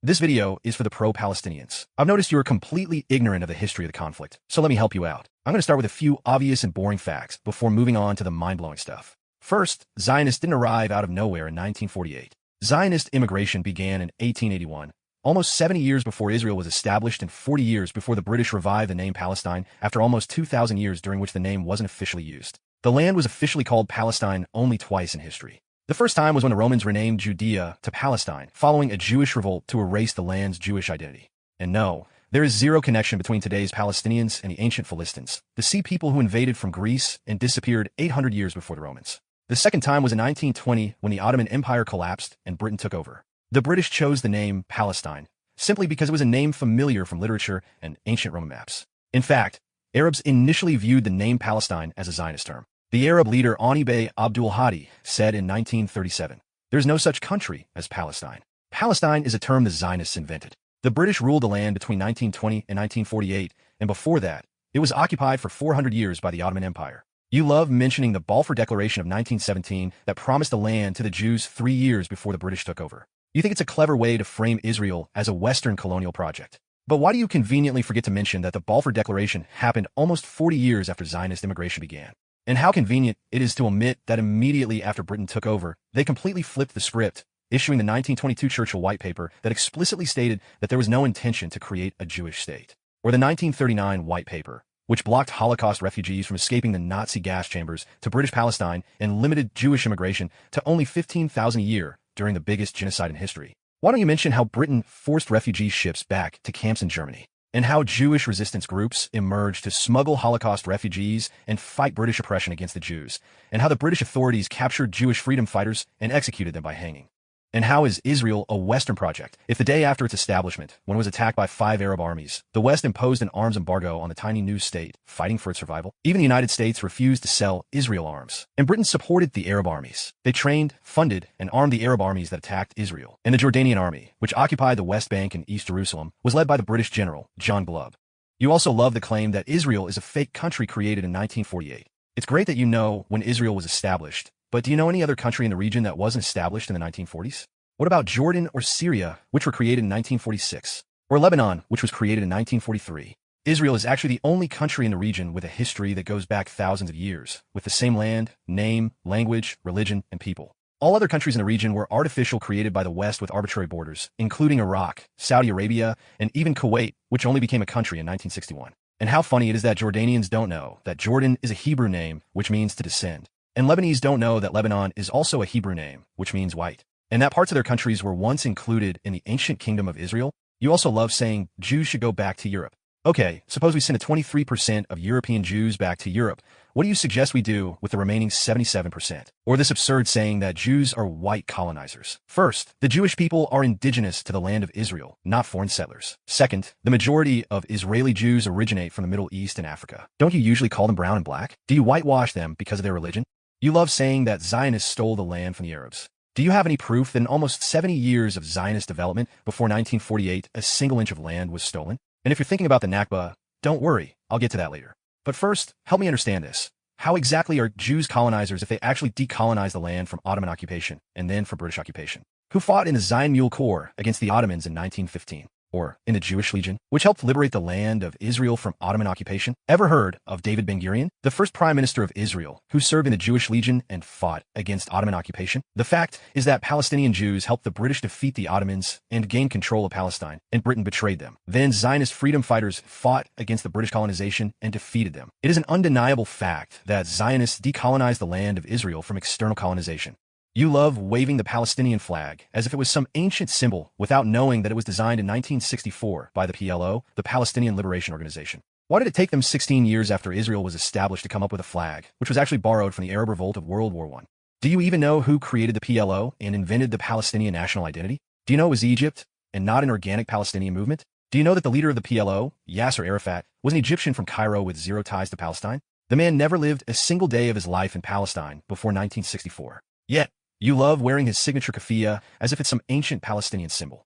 This video is for the pro-Palestinians. I've noticed you are completely ignorant of the history of the conflict, so let me help you out. I'm going to start with a few obvious and boring facts before moving on to the mind-blowing stuff. First, Zionists didn't arrive out of nowhere in 1948. Zionist immigration began in 1881, almost 70 years before Israel was established and 40 years before the British revived the name Palestine after almost 2,000 years during which the name wasn't officially used. The land was officially called Palestine only twice in history. The first time was when the Romans renamed Judea to Palestine, following a Jewish revolt to erase the land's Jewish identity. And no, there is zero connection between today's Palestinians and the ancient Philistines, the sea people who invaded from Greece and disappeared 800 years before the Romans. The second time was in 1920 when the Ottoman Empire collapsed and Britain took over. The British chose the name Palestine, simply because it was a name familiar from literature and ancient Roman maps. In fact, Arabs initially viewed the name Palestine as a Zionist term. The Arab leader Ani Bey Abdul Hadi said in 1937, "There's no such country as Palestine. Palestine is a term the Zionists invented." The British ruled the land between 1920 and 1948, and before that, it was occupied for 400 years by the Ottoman Empire. You love mentioning the Balfour Declaration of 1917 that promised the land to the Jews 3 years before the British took over. You think it's a clever way to frame Israel as a Western colonial project. But why do you conveniently forget to mention that the Balfour Declaration happened almost 40 years after Zionist immigration began? And how convenient it is to omit that immediately after Britain took over, they completely flipped the script, issuing the 1922 Churchill White Paper that explicitly stated that there was no intention to create a Jewish state. Or the 1939 White Paper, which blocked Holocaust refugees from escaping the Nazi gas chambers to British Palestine and limited Jewish immigration to only 15,000 a year during the biggest genocide in history. Why don't you mention how Britain forced refugee ships back to camps in Germany? And how Jewish resistance groups emerged to smuggle Holocaust refugees and fight British oppression against the Jews, and how the British authorities captured Jewish freedom fighters and executed them by hanging. And how is Israel a Western project? If the day after its establishment, when it was attacked by 5 Arab armies, the West imposed an arms embargo on the tiny new state, fighting for its survival, even the United States refused to sell Israel arms. And Britain supported the Arab armies. They trained, funded, and armed the Arab armies that attacked Israel. And the Jordanian army, which occupied the West Bank and East Jerusalem, was led by the British general, John Glubb. You also love the claim that Israel is a fake country created in 1948. It's great that you know when Israel was established, but do you know any other country in the region that wasn't established in the 1940s? What about Jordan or Syria, which were created in 1946? Or Lebanon, which was created in 1943? Israel is actually the only country in the region with a history that goes back thousands of years, with the same land, name, language, religion, and people. All other countries in the region were artificial, created by the West with arbitrary borders, including Iraq, Saudi Arabia, and even Kuwait, which only became a country in 1961. And how funny it is that Jordanians don't know that Jordan is a Hebrew name, which means to descend. And Lebanese don't know that Lebanon is also a Hebrew name, which means white. And that parts of their countries were once included in the ancient kingdom of Israel. You also love saying Jews should go back to Europe. Okay, suppose we send 23% of European Jews back to Europe. What do you suggest we do with the remaining 77%? Or this absurd saying that Jews are white colonizers. First, the Jewish people are indigenous to the land of Israel, not foreign settlers. Second, the majority of Israeli Jews originate from the Middle East and Africa. Don't you usually call them brown and black? Do you whitewash them because of their religion? You love saying that Zionists stole the land from the Arabs. Do you have any proof that in almost 70 years of Zionist development before 1948, a single inch of land was stolen? And if you're thinking about the Nakba, don't worry, I'll get to that later. But first, help me understand this. How exactly are Jews colonizers if they actually decolonized the land from Ottoman occupation and then from British occupation? Who fought in the Zion Mule Corps against the Ottomans in 1915? Or in the Jewish Legion, which helped liberate the land of Israel from Ottoman occupation? Ever heard of David Ben-Gurion, the first prime minister of Israel, who served in the Jewish Legion and fought against Ottoman occupation? The fact is that Palestinian Jews helped the British defeat the Ottomans and gain control of Palestine, and Britain betrayed them. Then Zionist freedom fighters fought against the British colonization and defeated them. It is an undeniable fact that Zionists decolonized the land of Israel from external colonization. You love waving the Palestinian flag as if it was some ancient symbol without knowing that it was designed in 1964 by the PLO, the Palestinian Liberation Organization. Why did it take them 16 years after Israel was established to come up with a flag, which was actually borrowed from the Arab revolt of World War I? Do you even know who created the PLO and invented the Palestinian national identity? Do you know it was Egypt and not an organic Palestinian movement? Do you know that the leader of the PLO, Yasser Arafat, was an Egyptian from Cairo with zero ties to Palestine? The man never lived a single day of his life in Palestine before 1964. Yet, you love wearing his signature keffiyeh as if it's some ancient Palestinian symbol.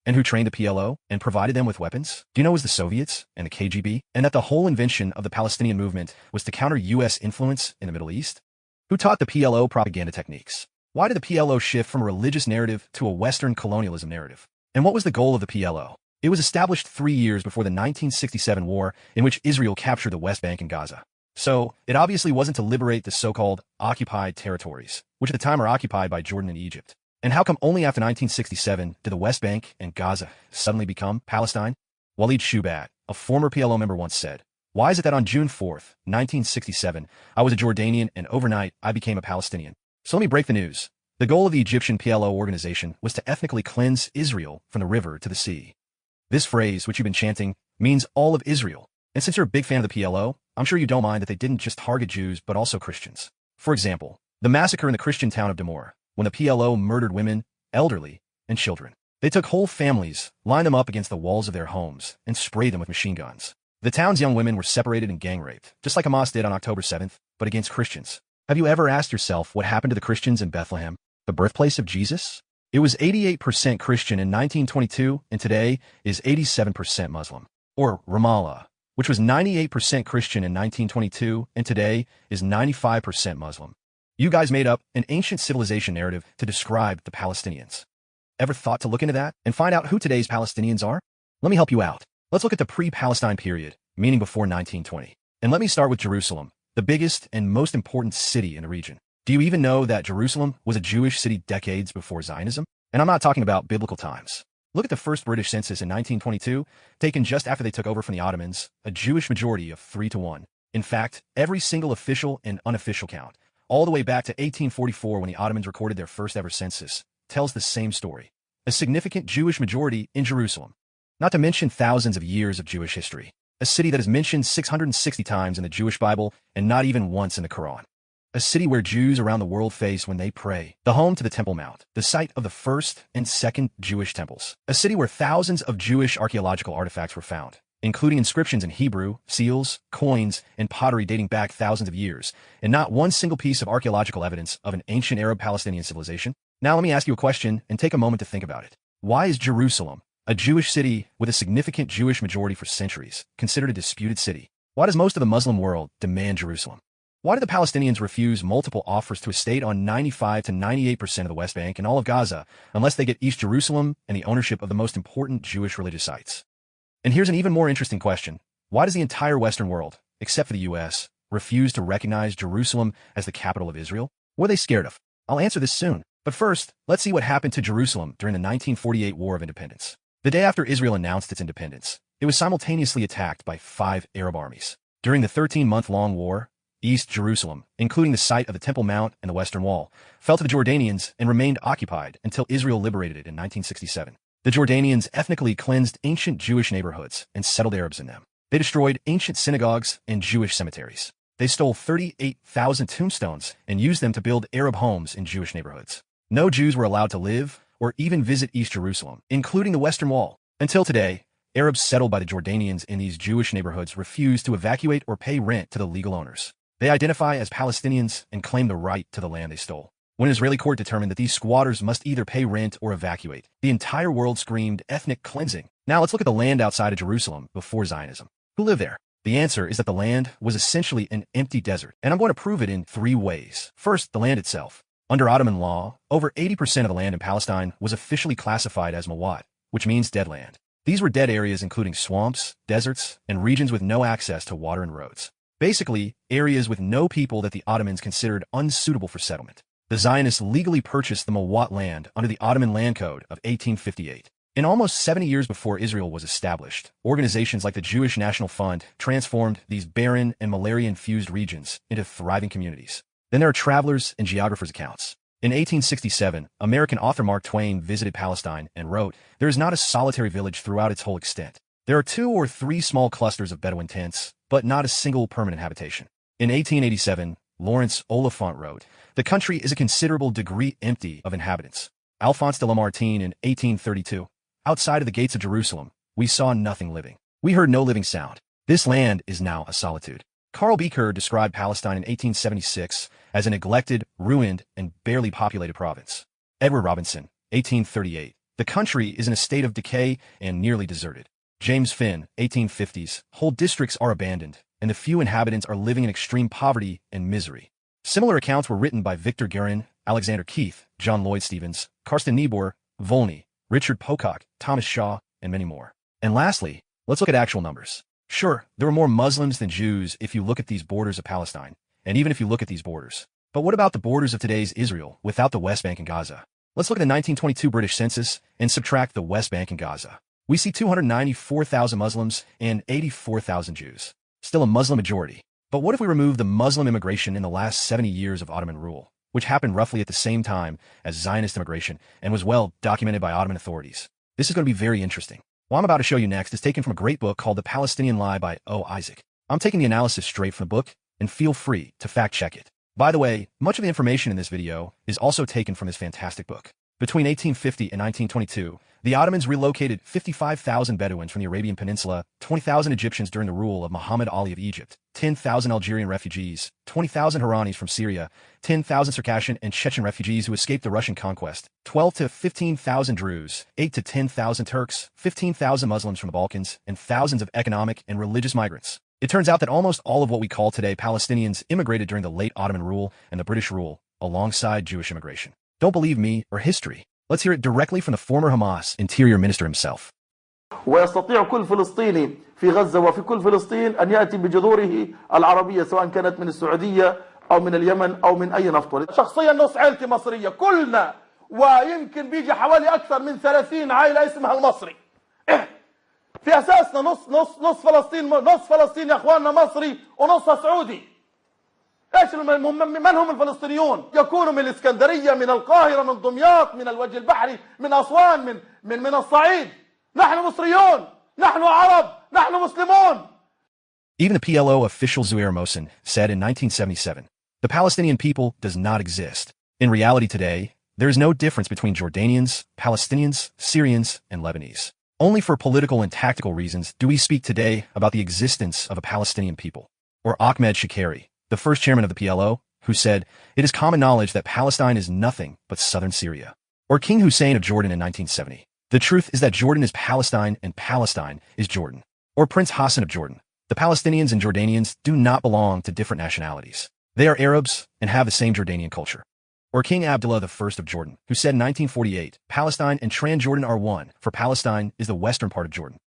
And who trained the PLO and provided them with weapons? Do you know it was the Soviets and the KGB? And that the whole invention of the Palestinian movement was to counter U.S. influence in the Middle East? Who taught the PLO propaganda techniques? Why did the PLO shift from a religious narrative to a Western colonialism narrative? And what was the goal of the PLO? It was established 3 years before the 1967 war in which Israel captured the West Bank and Gaza. So, it obviously wasn't to liberate the so-called occupied territories, which at the time are occupied by Jordan and Egypt. And how come only after 1967 did the West Bank and Gaza suddenly become Palestine? Walid Shubat, a former PLO member, once said, "Why is it that on June 4th, 1967, I was a Jordanian and overnight I became a Palestinian?" So let me break the news. The goal of the Egyptian PLO organization was to ethnically cleanse Israel from the river to the sea. This phrase, which you've been chanting, means all of Israel. And since you're a big fan of the PLO, I'm sure you don't mind that they didn't just target Jews, but also Christians. For example, the massacre in the Christian town of Damour, when the PLO murdered women, elderly, and children. They took whole families, lined them up against the walls of their homes, and sprayed them with machine guns. The town's young women were separated and gang-raped, just like Hamas did on October 7th, but against Christians. Have you ever asked yourself what happened to the Christians in Bethlehem, the birthplace of Jesus? It was 88% Christian in 1922, and today is 87% Muslim. Or Ramallah, which was 98% Christian in 1922, and today is 95% Muslim. You guys made up an ancient civilization narrative to describe the Palestinians. Ever thought to look into that and find out who today's Palestinians are? Let me help you out. Let's look at the pre-Palestine period, meaning before 1920. And let me start with Jerusalem, the biggest and most important city in the region. Do you even know that Jerusalem was a Jewish city decades before Zionism? And I'm not talking about biblical times. Look at the first British census in 1922, taken just after they took over from the Ottomans, a Jewish majority of 3-1. In fact, every single official and unofficial count, all the way back to 1844 when the Ottomans recorded their first ever census, tells the same story. A significant Jewish majority in Jerusalem. Not to mention thousands of years of Jewish history. A city that is mentioned 660 times in the Jewish Bible and not even once in the Quran. A city where Jews around the world face when they pray. The home to the Temple Mount, the site of the first and second Jewish temples. A city where thousands of Jewish archaeological artifacts were found, including inscriptions in Hebrew, seals, coins, and pottery dating back thousands of years, and not one single piece of archaeological evidence of an ancient Arab-Palestinian civilization. Now let me ask you a question and take a moment to think about it. Why is Jerusalem, a Jewish city with a significant Jewish majority for centuries, considered a disputed city? Why does most of the Muslim world demand Jerusalem? Why do the Palestinians refuse multiple offers to a state on 95 to 98% of the West Bank and all of Gaza unless they get East Jerusalem and the ownership of the most important Jewish religious sites? And here's an even more interesting question. Why does the entire Western world, except for the US, refuse to recognize Jerusalem as the capital of Israel? What are they scared of? I'll answer this soon. But first, let's see what happened to Jerusalem during the 1948 War of Independence. The day after Israel announced its independence, it was simultaneously attacked by 5 Arab armies. During the 13-month-long war, East Jerusalem, including the site of the Temple Mount and the Western Wall, fell to the Jordanians and remained occupied until Israel liberated it in 1967. The Jordanians ethnically cleansed ancient Jewish neighborhoods and settled Arabs in them. They destroyed ancient synagogues and Jewish cemeteries. They stole 38,000 tombstones and used them to build Arab homes in Jewish neighborhoods. No Jews were allowed to live or even visit East Jerusalem, including the Western Wall. Until today, Arabs settled by the Jordanians in these Jewish neighborhoods refuse to evacuate or pay rent to the legal owners. They identify as Palestinians and claim the right to the land they stole. When an Israeli court determined that these squatters must either pay rent or evacuate, the entire world screamed ethnic cleansing. Now let's look at the land outside of Jerusalem before Zionism. Who lived there? The answer is that the land was essentially an empty desert, and I'm going to prove it in 3 ways. First, the land itself. Under Ottoman law, over 80% of the land in Palestine was officially classified as Mawat, which means dead land. These were dead areas including swamps, deserts, and regions with no access to water and roads. Basically, areas with no people that the Ottomans considered unsuitable for settlement. The Zionists legally purchased the Mawat land under the Ottoman Land Code of 1858. In almost 70 years before Israel was established, organizations like the Jewish National Fund transformed these barren and malaria-infused regions into thriving communities. Then there are travelers' and geographers' accounts. In 1867, American author Mark Twain visited Palestine and wrote, "There is not a solitary village throughout its whole extent. There are 2 or 3 small clusters of Bedouin tents, but not a single permanent habitation." In 1887, Lawrence Oliphant wrote, "The country is a considerable degree empty of inhabitants." Alphonse de Lamartine in 1832, "Outside of the gates of Jerusalem, we saw nothing living. We heard no living sound. This land is now a solitude." Carl Beecher described Palestine in 1876 as a neglected, ruined, and barely populated province. Edward Robinson, 1838, "The country is in a state of decay and nearly deserted." James Finn, 1850s, "Whole districts are abandoned, and the few inhabitants are living in extreme poverty and misery." Similar accounts were written by Victor Guerin, Alexander Keith, John Lloyd Stevens, Karsten Niebuhr, Volney, Richard Pocock, Thomas Shaw, and many more. And lastly, let's look at actual numbers. Sure, there were more Muslims than Jews if you look at these borders of Palestine, and even if you look at these borders. But what about the borders of today's Israel without the West Bank and Gaza? Let's look at the 1922 British census and subtract the West Bank and Gaza. We see 294,000 Muslims and 84,000 Jews. Still a Muslim majority. But what if we remove the Muslim immigration in the last 70 years of Ottoman rule, which happened roughly at the same time as Zionist immigration and was well documented by Ottoman authorities? This is going to be very interesting. What I'm about to show you next is taken from a great book called The Palestinian Lie by O. Isaac. I'm taking the analysis straight from the book, and feel free to fact check it. By the way, much of the information in this video is also taken from this fantastic book. Between 1850 and 1922, the Ottomans relocated 55,000 Bedouins from the Arabian Peninsula, 20,000 Egyptians during the rule of Muhammad Ali of Egypt, 10,000 Algerian refugees, 20,000 Hiranis from Syria, 10,000 Circassian and Chechen refugees who escaped the Russian conquest, 12 to 15,000 Druze, 8 to 10,000 Turks, 15,000 Muslims from the Balkans, and thousands of economic and religious migrants. It turns out that almost all of what we call today Palestinians immigrated during the late Ottoman rule and the British rule, alongside Jewish immigration. Don't believe me or history. Let's hear it directly from the former Hamas interior minister himself. ويستطيع كل فلسطيني في غزة وفي كل فلسطين أن يأتي بجذوره العربية سواء كانت من السعودية أو من اليمن أو من أي نفط. شخصيا نص عائلتي مصرية كلنا، ويمكن بيجي حوالي أكثر من 30 عائلة اسمها المصري. في أساسنا نص فلسطين يا أخواننا مصري ونصها سعودي. ايش من هم الفلسطينيون؟ يكونوا من الاسكندريه، من القاهره، من دمياط، من الوجه البحري، من اسوان، من الصعيد. نحن مصريون، نحن عرب، نحن مسلمون. Even the PLO official Zouhair Mohsen said in 1977, the Palestinian people does not exist. In reality today, there is no difference between Jordanians, Palestinians, Syrians, and Lebanese. Only for political and tactical reasons do we speak today about the existence of a Palestinian people. Or Ahmed Shakari, the first chairman of the PLO, who said, "It is common knowledge that Palestine is nothing but southern Syria." Or King Hussein of Jordan in 1970. The truth is that Jordan is Palestine and Palestine is Jordan. Or Prince Hassan of Jordan. The Palestinians and Jordanians do not belong to different nationalities. They are Arabs and have the same Jordanian culture. Or King Abdullah I of Jordan, who said in 1948, "Palestine and Transjordan are one, for Palestine is the western part of Jordan."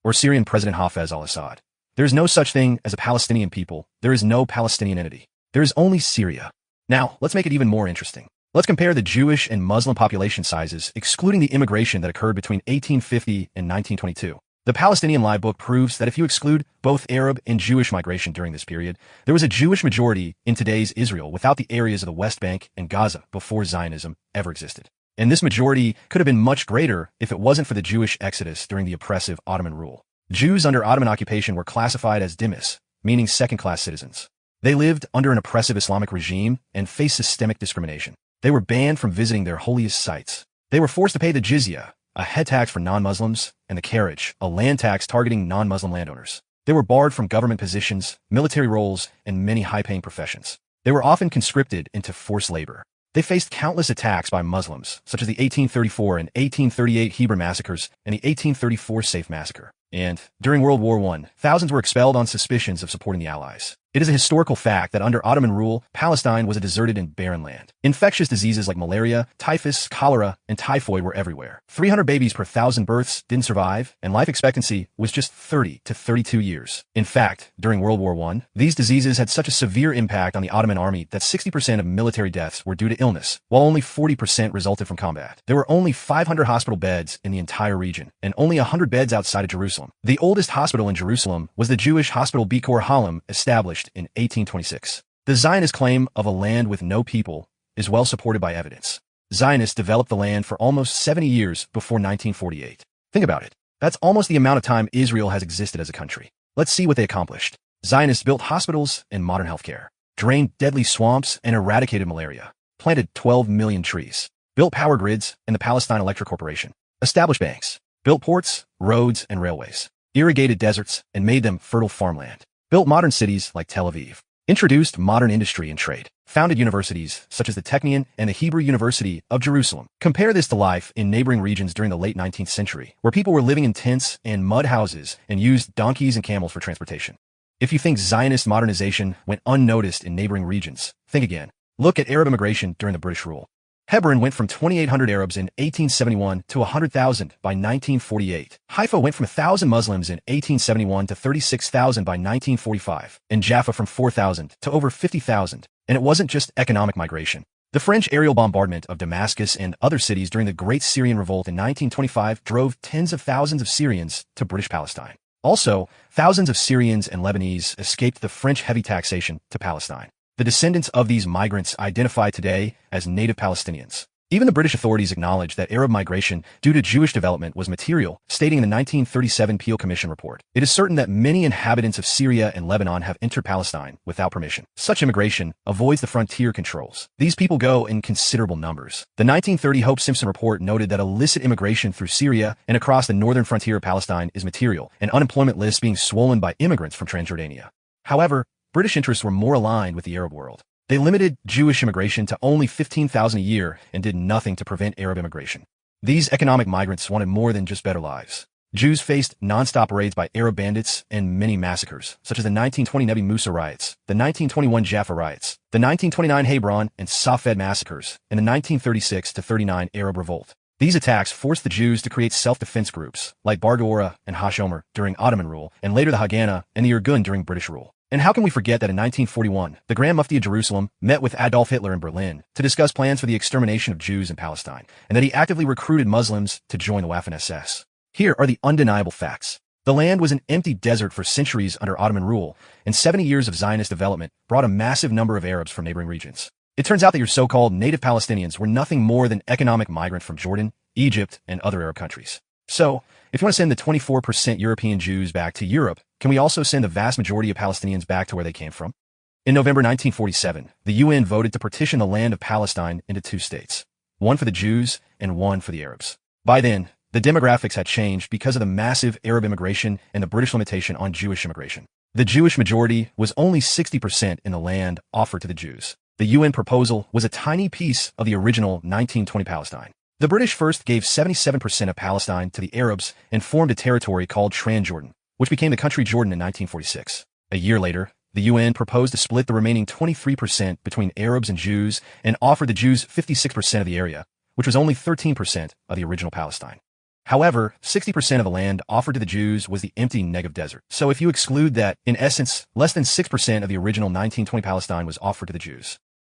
Or Syrian President Hafez al-Assad. There is no such thing as a Palestinian people. There is no Palestinian entity. There is only Syria. Now, let's make it even more interesting. Let's compare the Jewish and Muslim population sizes, excluding the immigration that occurred between 1850 and 1922. The Palestinian Lie book proves that if you exclude both Arab and Jewish migration during this period, there was a Jewish majority in today's Israel without the areas of the West Bank and Gaza before Zionism ever existed. And this majority could have been much greater if it wasn't for the Jewish exodus during the oppressive Ottoman rule. Jews under Ottoman occupation were classified as dhimmis, meaning second-class citizens. They lived under an oppressive Islamic regime and faced systemic discrimination. They were banned from visiting their holiest sites. They were forced to pay the jizya, a head tax for non-Muslims, and the carriage, a land tax targeting non-Muslim landowners. They were barred from government positions, military roles, and many high-paying professions. They were often conscripted into forced labor. They faced countless attacks by Muslims, such as the 1834 and 1838 Hebrew massacres and the 1834 Safe massacre. And, during World War I, thousands were expelled on suspicions of supporting the Allies. It is a historical fact that under Ottoman rule, Palestine was a deserted and barren land. Infectious diseases like malaria, typhus, cholera, and typhoid were everywhere. 300 babies per 1,000 births didn't survive, and life expectancy was just 30 to 32 years. In fact, during World War I, these diseases had such a severe impact on the Ottoman army that 60% of military deaths were due to illness, while only 40% resulted from combat. There were only 500 hospital beds in the entire region, and only 100 beds outside of Jerusalem. The oldest hospital in Jerusalem was the Jewish hospital Bikor Halim, established in 1826. The Zionist claim of a land with no people is well supported by evidence. Zionists developed the land for almost 70 years before 1948. Think about it. That's almost the amount of time Israel has existed as a country. Let's see what they accomplished. Zionists built hospitals and modern healthcare, drained deadly swamps and eradicated malaria, planted 12 million trees, built power grids and the Palestine Electric Corporation, established banks, built ports, roads, and railways, irrigated deserts, and made them fertile farmland, built modern cities like Tel Aviv, introduced modern industry and trade, founded universities such as the Technion and the Hebrew University of Jerusalem. Compare this to life in neighboring regions during the late 19th century, where people were living in tents and mud houses and used donkeys and camels for transportation. If you think Zionist modernization went unnoticed in neighboring regions, think again. Look at Arab immigration during the British rule. Hebron went from 2,800 Arabs in 1871 to 100,000 by 1948. Haifa went from 1,000 Muslims in 1871 to 36,000 by 1945, and Jaffa from 4,000 to over 50,000. And it wasn't just economic migration. The French aerial bombardment of Damascus and other cities during the Great Syrian Revolt in 1925 drove tens of thousands of Syrians to British Palestine. Also, thousands of Syrians and Lebanese escaped the French heavy taxation to Palestine. The descendants of these migrants identify today as native Palestinians. Even the British authorities acknowledged that Arab migration due to Jewish development was material, stating in the 1937 Peel Commission report, "It is certain that many inhabitants of Syria and Lebanon have entered Palestine without permission. Such immigration avoids the frontier controls. These people go in considerable numbers." The 1930 Hope Simpson report noted that illicit immigration through Syria and across the northern frontier of Palestine is material, and unemployment lists being swollen by immigrants from Transjordania. However, British interests were more aligned with the Arab world. They limited Jewish immigration to only 15,000 a year and did nothing to prevent Arab immigration. These economic migrants wanted more than just better lives. Jews faced non-stop raids by Arab bandits and many massacres, such as the 1920 Nebi Musa riots, the 1921 Jaffa riots, the 1929 Hebron and Safed massacres, and the 1936-39 Arab Revolt. These attacks forced the Jews to create self-defense groups, like Bar Dora and Hashomer during Ottoman rule, and later the Haganah and the Irgun during British rule. And how can we forget that in 1941, the Grand Mufti of Jerusalem met with Adolf Hitler in Berlin to discuss plans for the extermination of Jews in Palestine, and that he actively recruited Muslims to join the Waffen-SS. Here are the undeniable facts. The land was an empty desert for centuries under Ottoman rule, and 70 years of Zionist development brought a massive number of Arabs from neighboring regions. It turns out that your so-called native Palestinians were nothing more than economic migrants from Jordan, Egypt, and other Arab countries. So, if you want to send the 24% European Jews back to Europe, can we also send the vast majority of Palestinians back to where they came from? In November 1947, the UN voted to partition the land of Palestine into two states, one for the Jews and one for the Arabs. By then, the demographics had changed because of the massive Arab immigration and the British limitation on Jewish immigration. The Jewish majority was only 60% in the land offered to the Jews. The UN proposal was a tiny piece of the original 1920 Palestine. The British first gave 77% of Palestine to the Arabs and formed a territory called Transjordan, which became the country Jordan in 1946. A year later, the UN proposed to split the remaining 23% between Arabs and Jews and offered the Jews 56% of the area, which was only 13% of the original Palestine. However, 60% of the land offered to the Jews was the empty Negev desert. So if you exclude that, in essence, less than 6% of the original 1920 Palestine was offered to the Jews.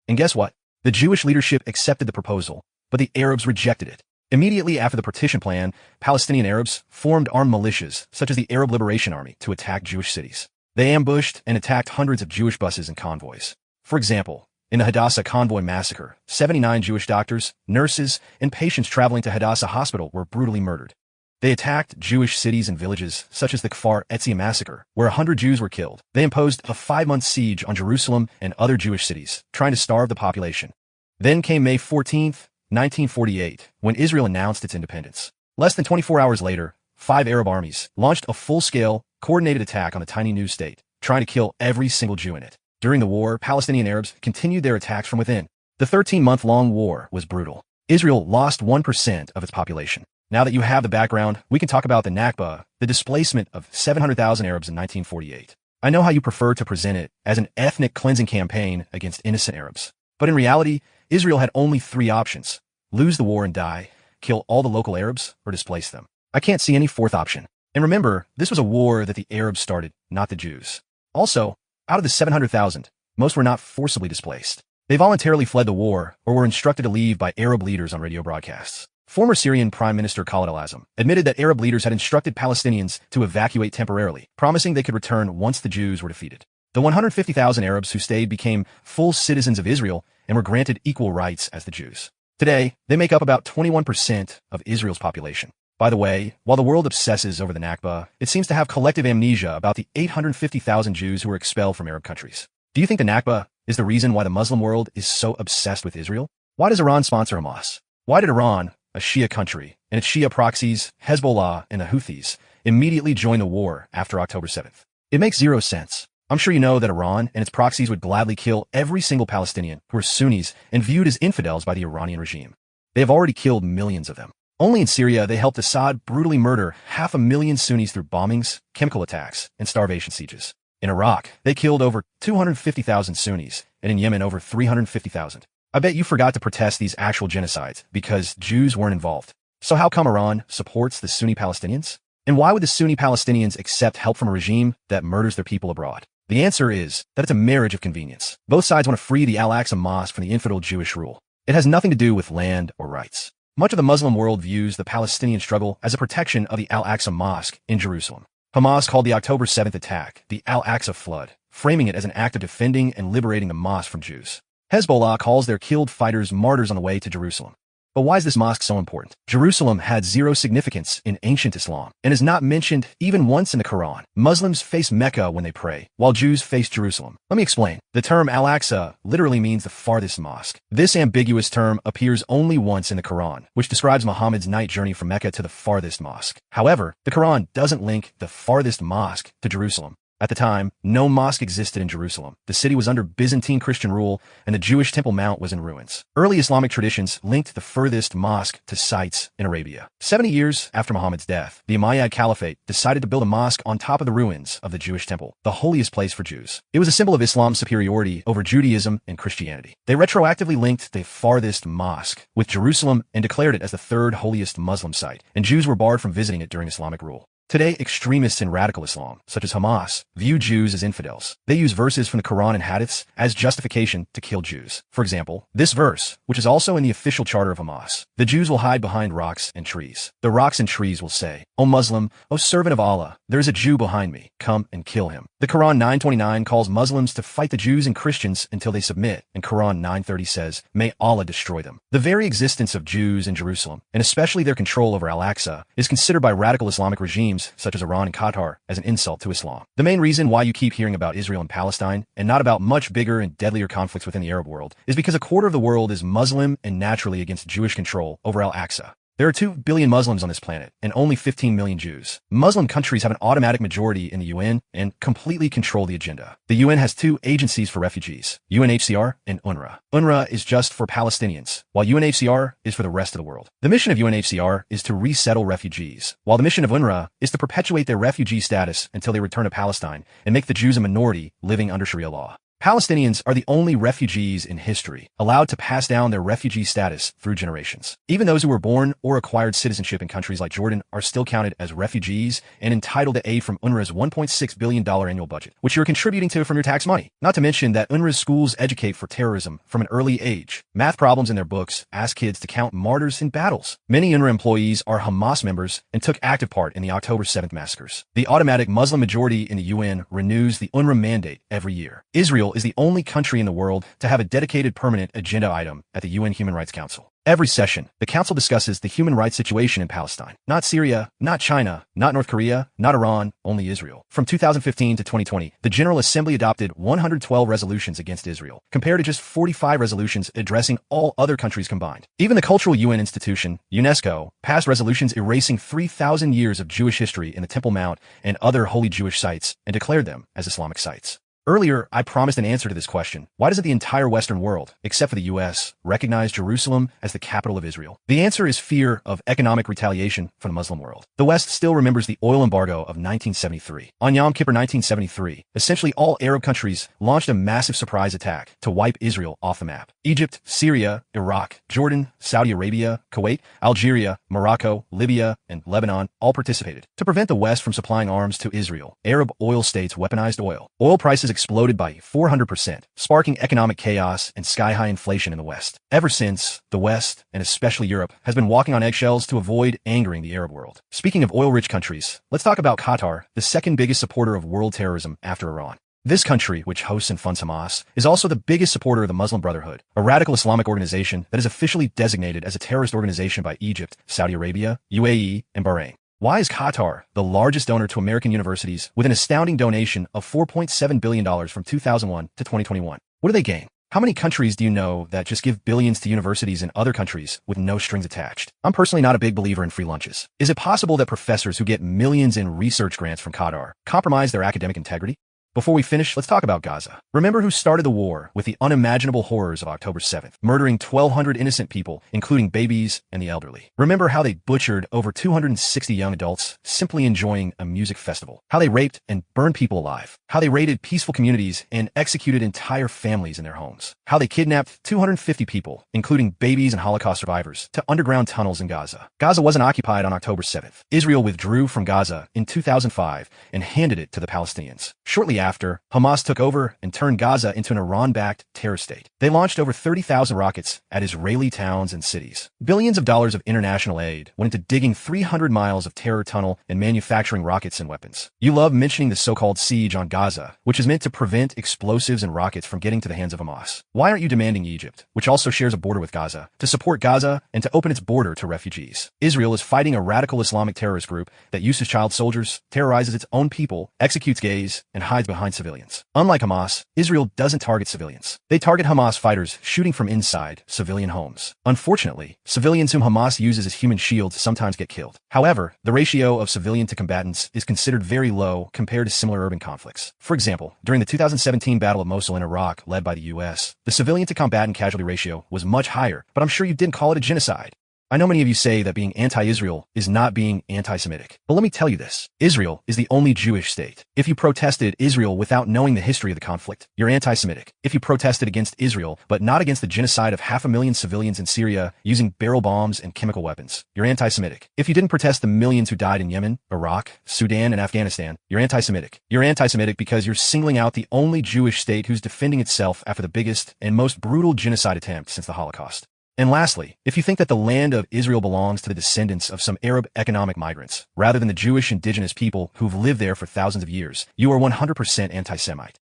And guess what? The Jewish leadership accepted the proposal, but the Arabs rejected it. Immediately after the partition plan, Palestinian Arabs formed armed militias, such as the Arab Liberation Army, to attack Jewish cities. They ambushed and attacked hundreds of Jewish buses and convoys. For example, in the Hadassah convoy massacre, 79 Jewish doctors, nurses, and patients traveling to Hadassah Hospital were brutally murdered. They attacked Jewish cities and villages, such as the Kfar Etzion massacre, where 100 Jews were killed. They imposed a 5-month siege on Jerusalem and other Jewish cities, trying to starve the population. Then came May 14th, 1948, when Israel announced its independence. Less than 24 hours later, 5 Arab armies launched a full-scale, coordinated attack on the tiny new state, trying to kill every single Jew in it. During the war, Palestinian Arabs continued their attacks from within. The 13-month-long war was brutal. Israel lost 1% of its population. Now that you have the background, we can talk about the Nakba, the displacement of 700,000 Arabs in 1948. I know how you prefer to present it as an ethnic cleansing campaign against innocent Arabs. But in reality, Israel had only 3 options: lose the war and die, kill all the local Arabs, or displace them. I can't see any fourth option. And remember, this was a war that the Arabs started, not the Jews. Also, out of the 700,000, most were not forcibly displaced. They voluntarily fled the war or were instructed to leave by Arab leaders on radio broadcasts. Former Syrian Prime Minister Khalid al-Azam admitted that Arab leaders had instructed Palestinians to evacuate temporarily, promising they could return once the Jews were defeated. The 150,000 Arabs who stayed became full citizens of Israel and were granted equal rights as the Jews. Today, they make up about 21% of Israel's population. By the way, while the world obsesses over the Nakba, it seems to have collective amnesia about the 850,000 Jews who were expelled from Arab countries. Do you think the Nakba is the reason why the Muslim world is so obsessed with Israel? Why does Iran sponsor Hamas? Why did Iran, a Shia country, and its Shia proxies, Hezbollah and the Houthis, immediately join the war after October 7th? It makes zero sense. I'm sure you know that Iran and its proxies would gladly kill every single Palestinian who are Sunnis and viewed as infidels by the Iranian regime. They have already killed millions of them. Only in Syria, they helped Assad brutally murder 500,000 Sunnis through bombings, chemical attacks, and starvation sieges. In Iraq, they killed over 250,000 Sunnis, and in Yemen over 350,000. I bet you forgot to protest these actual genocides because Jews weren't involved. So how come Iran supports the Sunni Palestinians? And why would the Sunni Palestinians accept help from a regime that murders their people abroad? The answer is that it's a marriage of convenience. Both sides want to free the Al-Aqsa Mosque from the infidel Jewish rule. It has nothing to do with land or rights. Much of the Muslim world views the Palestinian struggle as a protection of the Al-Aqsa Mosque in Jerusalem. Hamas called the October 7th attack the Al-Aqsa Flood, framing it as an act of defending and liberating the mosque from Jews. Hezbollah calls their killed fighters martyrs on the way to Jerusalem. But why is this mosque so important? Jerusalem had zero significance in ancient Islam and is not mentioned even once in the Quran. Muslims face Mecca when they pray, while Jews face Jerusalem. Let me explain. The term Al-Aqsa literally means the farthest mosque. This ambiguous term appears only once in the Quran, which describes Muhammad's night journey from Mecca to the farthest mosque. However, the Quran doesn't link the farthest mosque to Jerusalem. At the time, no mosque existed in Jerusalem. The city was under Byzantine Christian rule, and the Jewish Temple Mount was in ruins. Early Islamic traditions linked the furthest mosque to sites in Arabia. 70 years after Muhammad's death, the Umayyad Caliphate decided to build a mosque on top of the ruins of the Jewish temple, the holiest place for Jews. It was a symbol of Islam's superiority over Judaism and Christianity. They retroactively linked the farthest mosque with Jerusalem and declared it as the third holiest Muslim site, and Jews were barred from visiting it during Islamic rule. Today, extremists in radical Islam, such as Hamas, view Jews as infidels. They use verses from the Quran and Hadiths as justification to kill Jews. For example, this verse, which is also in the official charter of Hamas: the Jews will hide behind rocks and trees. The rocks and trees will say, O Muslim, O servant of Allah, there is a Jew behind me. Come and kill him. The Quran 9:29 calls Muslims to fight the Jews and Christians until they submit, and Quran 9:30 says, may Allah destroy them. The very existence of Jews in Jerusalem, and especially their control over Al-Aqsa, is considered by radical Islamic regimes such as Iran and Qatar as an insult to Islam. The main reason why you keep hearing about Israel and Palestine, and not about much bigger and deadlier conflicts within the Arab world, is because a quarter of the world is Muslim and naturally against Jewish control over Al-Aqsa. There are 2 billion Muslims on this planet, and only 15 million Jews. Muslim countries have an automatic majority in the UN and completely control the agenda. The UN has 2 agencies for refugees, UNHCR and UNRWA. UNRWA is just for Palestinians, while UNHCR is for the rest of the world. The mission of UNHCR is to resettle refugees, while the mission of UNRWA is to perpetuate their refugee status until they return to Palestine and make the Jews a minority living under Sharia law. Palestinians are the only refugees in history allowed to pass down their refugee status through generations. Even those who were born or acquired citizenship in countries like Jordan are still counted as refugees and entitled to aid from UNRWA's $1.6 billion annual budget, which you're contributing to from your tax money. Not to mention that UNRWA's schools educate for terrorism from an early age. Math problems in their books ask kids to count martyrs in battles. Many UNRWA employees are Hamas members and took active part in the October 7th massacres. The automatic Muslim majority in the UN renews the UNRWA mandate every year. Israel is the only country in the world to have a dedicated permanent agenda item at the UN Human Rights Council. Every session, the Council discusses the human rights situation in Palestine. Not Syria, not China, not North Korea, not Iran, only Israel. From 2015 to 2020, the General Assembly adopted 112 resolutions against Israel, compared to just 45 resolutions addressing all other countries combined. Even the cultural UN institution, UNESCO, passed resolutions erasing 3,000 years of Jewish history in the Temple Mount and other holy Jewish sites and declared them as Islamic sites. Earlier, I promised an answer to this question. Why doesn't the entire Western world, except for the US, recognize Jerusalem as the capital of Israel? The answer is fear of economic retaliation from the Muslim world. The West still remembers the oil embargo of 1973. On Yom Kippur 1973, essentially all Arab countries launched a massive surprise attack to wipe Israel off the map. Egypt, Syria, Iraq, Jordan, Saudi Arabia, Kuwait, Algeria, Morocco, Libya, and Lebanon all participated. To prevent the West from supplying arms to Israel, Arab oil states weaponized oil. Oil prices exploded by 400%, sparking economic chaos and sky-high inflation in the West. Ever since, the West, and especially Europe, has been walking on eggshells to avoid angering the Arab world. Speaking of oil-rich countries, let's talk about Qatar, the second biggest supporter of world terrorism after Iran. This country, which hosts and funds Hamas, is also the biggest supporter of the Muslim Brotherhood, a radical Islamic organization that is officially designated as a terrorist organization by Egypt, Saudi Arabia, UAE, and Bahrain. Why is Qatar the largest donor to American universities with an astounding donation of $4.7 billion from 2001 to 2021? What do they gain? How many countries do you know that just give billions to universities in other countries with no strings attached? I'm personally not a big believer in free lunches. Is it possible that professors who get millions in research grants from Qatar compromise their academic integrity? Before we finish, let's talk about Gaza. Remember who started the war with the unimaginable horrors of October 7th, murdering 1,200 innocent people, including babies and the elderly. Remember how they butchered over 260 young adults simply enjoying a music festival. How they raped and burned people alive. How they raided peaceful communities and executed entire families in their homes. How they kidnapped 250 people, including babies and Holocaust survivors, to underground tunnels in Gaza. Gaza wasn't occupied on October 7th. Israel withdrew from Gaza in 2005 and handed it to the Palestinians. Shortly after, Hamas took over and turned Gaza into an Iran-backed terror state. They launched over 30,000 rockets at Israeli towns and cities. Billions of dollars of international aid went into digging 300 miles of terror tunnel and manufacturing rockets and weapons. You love mentioning the so-called siege on Gaza, which is meant to prevent explosives and rockets from getting to the hands of Hamas. Why aren't you demanding Egypt, which also shares a border with Gaza, to support Gaza and to open its border to refugees? Israel is fighting a radical Islamic terrorist group that uses child soldiers, terrorizes its own people, executes gays, and hides behind civilians. Unlike Hamas, Israel doesn't target civilians. They target Hamas fighters shooting from inside civilian homes. Unfortunately, civilians whom Hamas uses as human shields sometimes get killed. However, the ratio of civilian to combatants is considered very low compared to similar urban conflicts. For example, during the 2017 Battle of Mosul in Iraq, led by the US, the civilian to combatant casualty ratio was much higher, but I'm sure you didn't call it a genocide. I know many of you say that being anti-Israel is not being anti-Semitic, but let me tell you this. Israel is the only Jewish state. If you protested Israel without knowing the history of the conflict, you're anti-Semitic. If you protested against Israel, but not against the genocide of 500,000 civilians in Syria using barrel bombs and chemical weapons, you're anti-Semitic. If you didn't protest the millions who died in Yemen, Iraq, Sudan, and Afghanistan, you're anti-Semitic. You're anti-Semitic because you're singling out the only Jewish state who's defending itself after the biggest and most brutal genocide attempt since the Holocaust. And lastly, if you think that the land of Israel belongs to the descendants of some Arab economic migrants, rather than the Jewish indigenous people who've lived there for thousands of years, you are 100% anti-Semite.